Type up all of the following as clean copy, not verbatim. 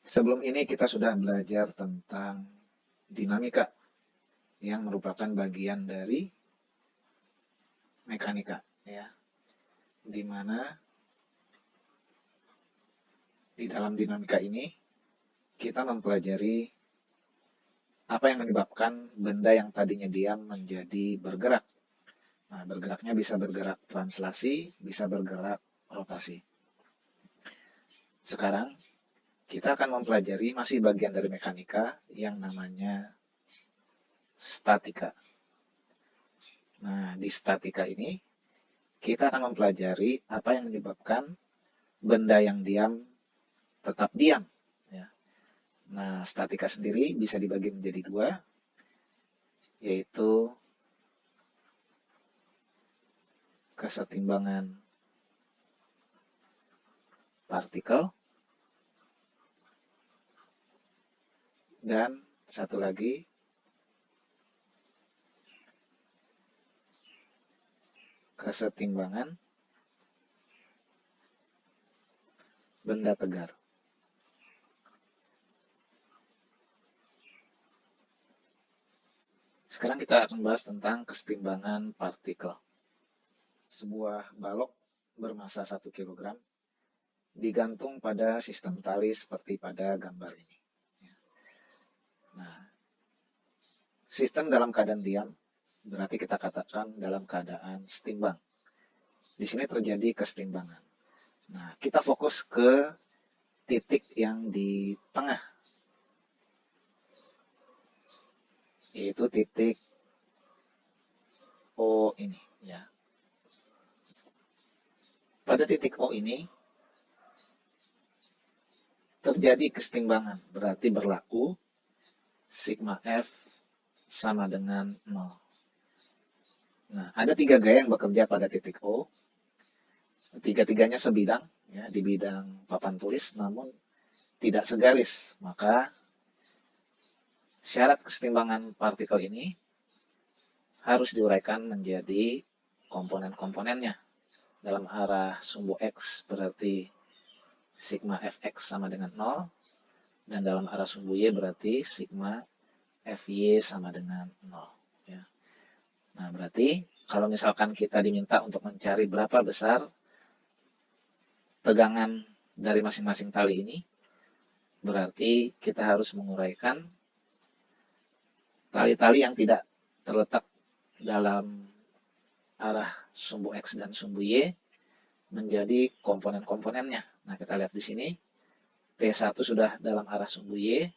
Sebelum ini kita sudah belajar tentang dinamika yang merupakan bagian dari mekanika, ya, di mana di dalam dinamika ini kita mempelajari apa yang menyebabkan benda yang tadinya diam menjadi bergerak. Nah, bergeraknya bisa bergerak translasi, bisa bergerak rotasi. Sekarang kita akan mempelajari masih bagian dari mekanika yang namanya statika. Nah, di statika ini kita akan mempelajari apa yang menyebabkan benda yang diam tetap diam. Ya. Nah, statika sendiri bisa dibagi menjadi dua, yaitu kesetimbangan partikel dan satu lagi kesetimbangan benda tegar. Sekarang kita akan bahas tentang kesetimbangan partikel. Sebuah balok bermassa 1 kg digantung pada sistem tali seperti pada gambar ini. Nah, sistem dalam keadaan diam berarti kita katakan dalam keadaan setimbang. Di sini terjadi kesetimbangan. Nah, kita fokus ke titik yang di tengah, yaitu titik O ini, ya. Pada titik O ini terjadi kesetimbangan, berarti berlaku sigma F sama dengan 0. Nah, ada 3 gaya yang bekerja pada titik O. Tiga-tiganya sebidang, ya, di bidang papan tulis, namun tidak segaris. Maka syarat kesetimbangan partikel ini harus diuraikan menjadi komponen-komponennya. Dalam arah sumbu X berarti sigma Fx sama dengan 0. Dan dalam arah sumbu Y berarti sigma Fy sama dengan 0. Ya. Nah, berarti kalau misalkan kita diminta untuk mencari berapa besar tegangan dari masing-masing tali ini, berarti kita harus menguraikan tali-tali yang tidak terletak dalam arah sumbu X dan sumbu Y menjadi komponen-komponennya. Nah, kita lihat di sini, T1 sudah dalam arah sumbu Y,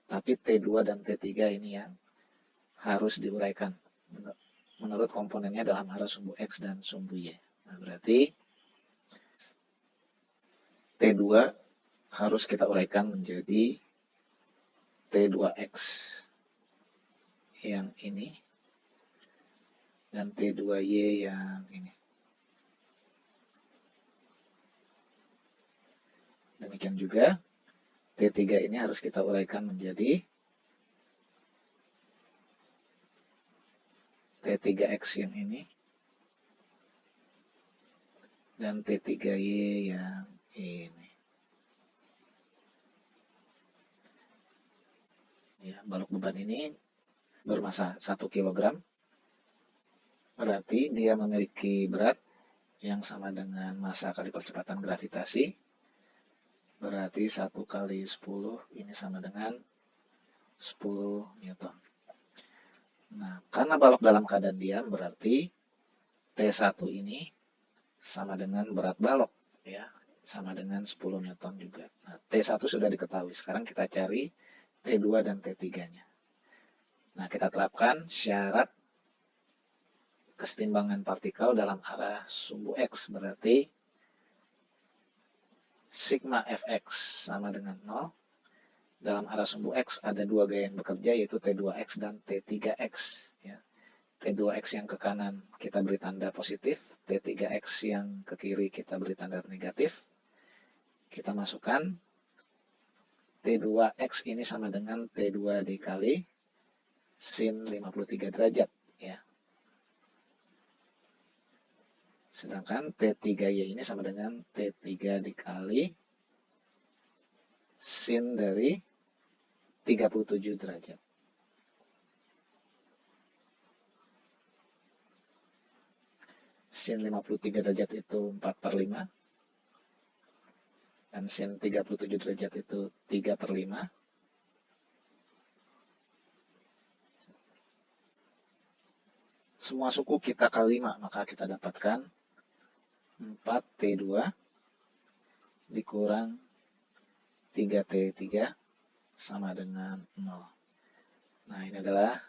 tapi T2 dan T3 ini yang harus diuraikan menurut komponennya dalam arah sumbu X dan sumbu Y. Nah, berarti T2 harus kita uraikan menjadi T2X yang ini dan T2Y yang ini. Demikian juga T3 ini harus kita uraikan menjadi T3X yang ini dan T3Y yang ini. Ya, balok beban ini bermassa 1 kg, berarti dia memiliki berat yang sama dengan massa kali percepatan gravitasi, berarti 1 kali 10 ini sama dengan 10 Newton. Nah, karena balok dalam keadaan diam berarti T1 ini sama dengan berat balok, ya, sama dengan 10 Newton juga. Nah, T1 sudah diketahui, sekarang kita cari T2 dan T3-nya. Nah, kita terapkan syarat kesetimbangan partikel dalam arah sumbu X, berarti sigma Fx sama dengan 0. Dalam arah sumbu X ada 2 gaya yang bekerja, yaitu T2X dan T3X. Ya. T2X yang ke kanan kita beri tanda positif, T3X yang ke kiri kita beri tanda negatif. Kita masukkan T2X ini sama dengan T2 dikali sin 53 derajat. Ya. Sedangkan T3Y ini sama dengan T3 dikali sin dari 37 derajat. Sin 53 derajat itu 4/5. Dan sin 37 derajat itu 3/5. Semua suku kita kali 5, maka kita dapatkan 4T2 dikurang 3T3 sama dengan 0. Nah, ini adalah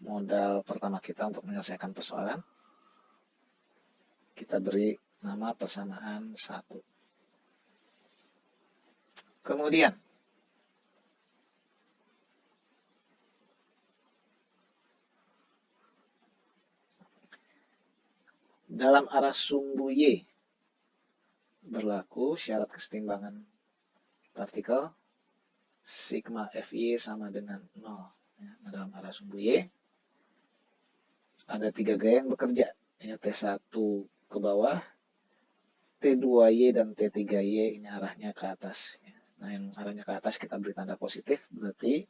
modal pertama kita untuk menyelesaikan persoalan. Kita beri nama persamaan 1. Kemudian, dalam arah sumbu Y berlaku syarat kesetimbangan partikel sigma Fy sama dengan 0. Nah, dalam arah sumbu Y ada 3 gaya yang bekerja. T1 ke bawah, T2Y dan T3Y ini arahnya ke atas. Nah, yang arahnya ke atas kita beri tanda positif, berarti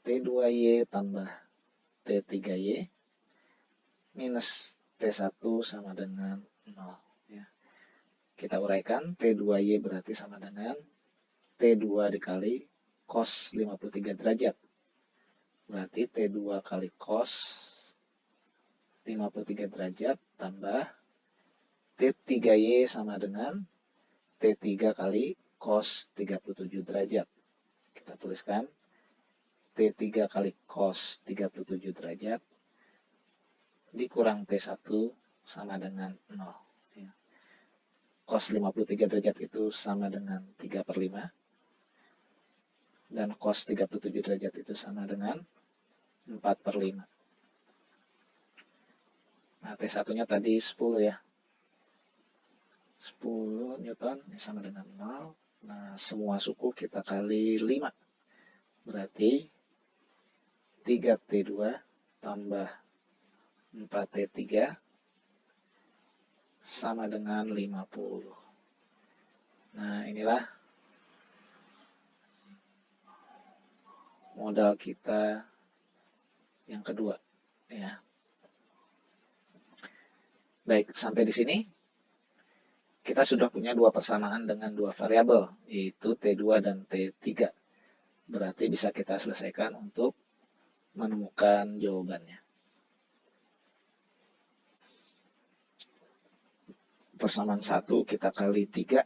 T2Y tambah T3Y minus T1 sama dengan 0. Kita uraikan, T2Y berarti sama dengan T2 dikali cos 53 derajat. Berarti T2 kali cos 53 derajat tambah T3Y sama dengan T3 kali cos 37 derajat. Kita tuliskan T3 kali cos 37 derajat dikurang T1 sama dengan 0. Cos 53 derajat itu sama dengan 3/5. Dan cos 37 derajat itu sama dengan 4/5. Nah, T1-nya tadi 10 ya. 10 Newton sama dengan 0. Nah, semua suku kita kali 5. Berarti 3T2 tambah 4T3 sama dengan 50. Nah, inilah modal kita yang kedua. Ya. Baik, sampai di sini kita sudah punya 2 persamaan dengan 2 variabel, yaitu T2 dan T3. Berarti bisa kita selesaikan untuk menemukan jawabannya. Persamaan 1 kita kali 3,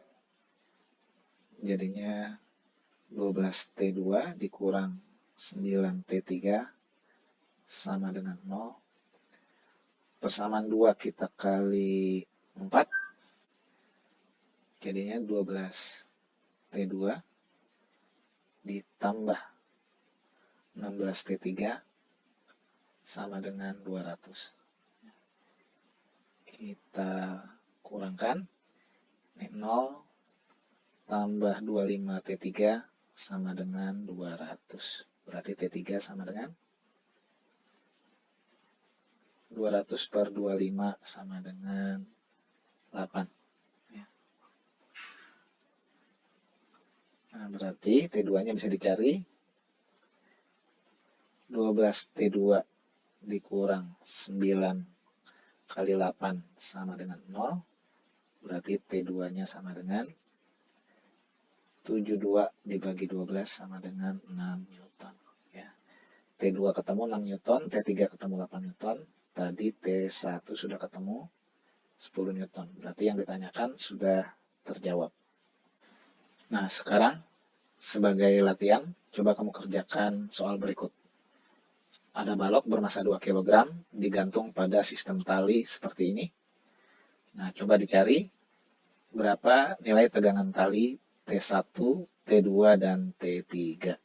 jadinya 12T2 dikurang 9T3 sama dengan 0. Persamaan 2 kita kali 4, jadinya 12T2 ditambah 16T3 sama dengan 200. Kita kurangkan, ini 0 tambah 25T3 sama dengan 200. Berarti T3 sama dengan 200/25 sama dengan 8. Nah, berarti T2-nya bisa dicari. 12T2 dikurang 9 kali 8 sama dengan 0. Berarti T2-nya sama dengan 72 dibagi 12 sama dengan 6 Newton. T2 ketemu 6 Newton, T3 ketemu 8 Newton. Tadi T1 sudah ketemu 10 Newton. Berarti yang ditanyakan sudah terjawab. Nah, sekarang sebagai latihan, coba kamu kerjakan soal berikut. Ada balok bermassa 2 kg digantung pada sistem tali seperti ini. Nah, coba dicari berapa nilai tegangan tali T1, T2, dan T3.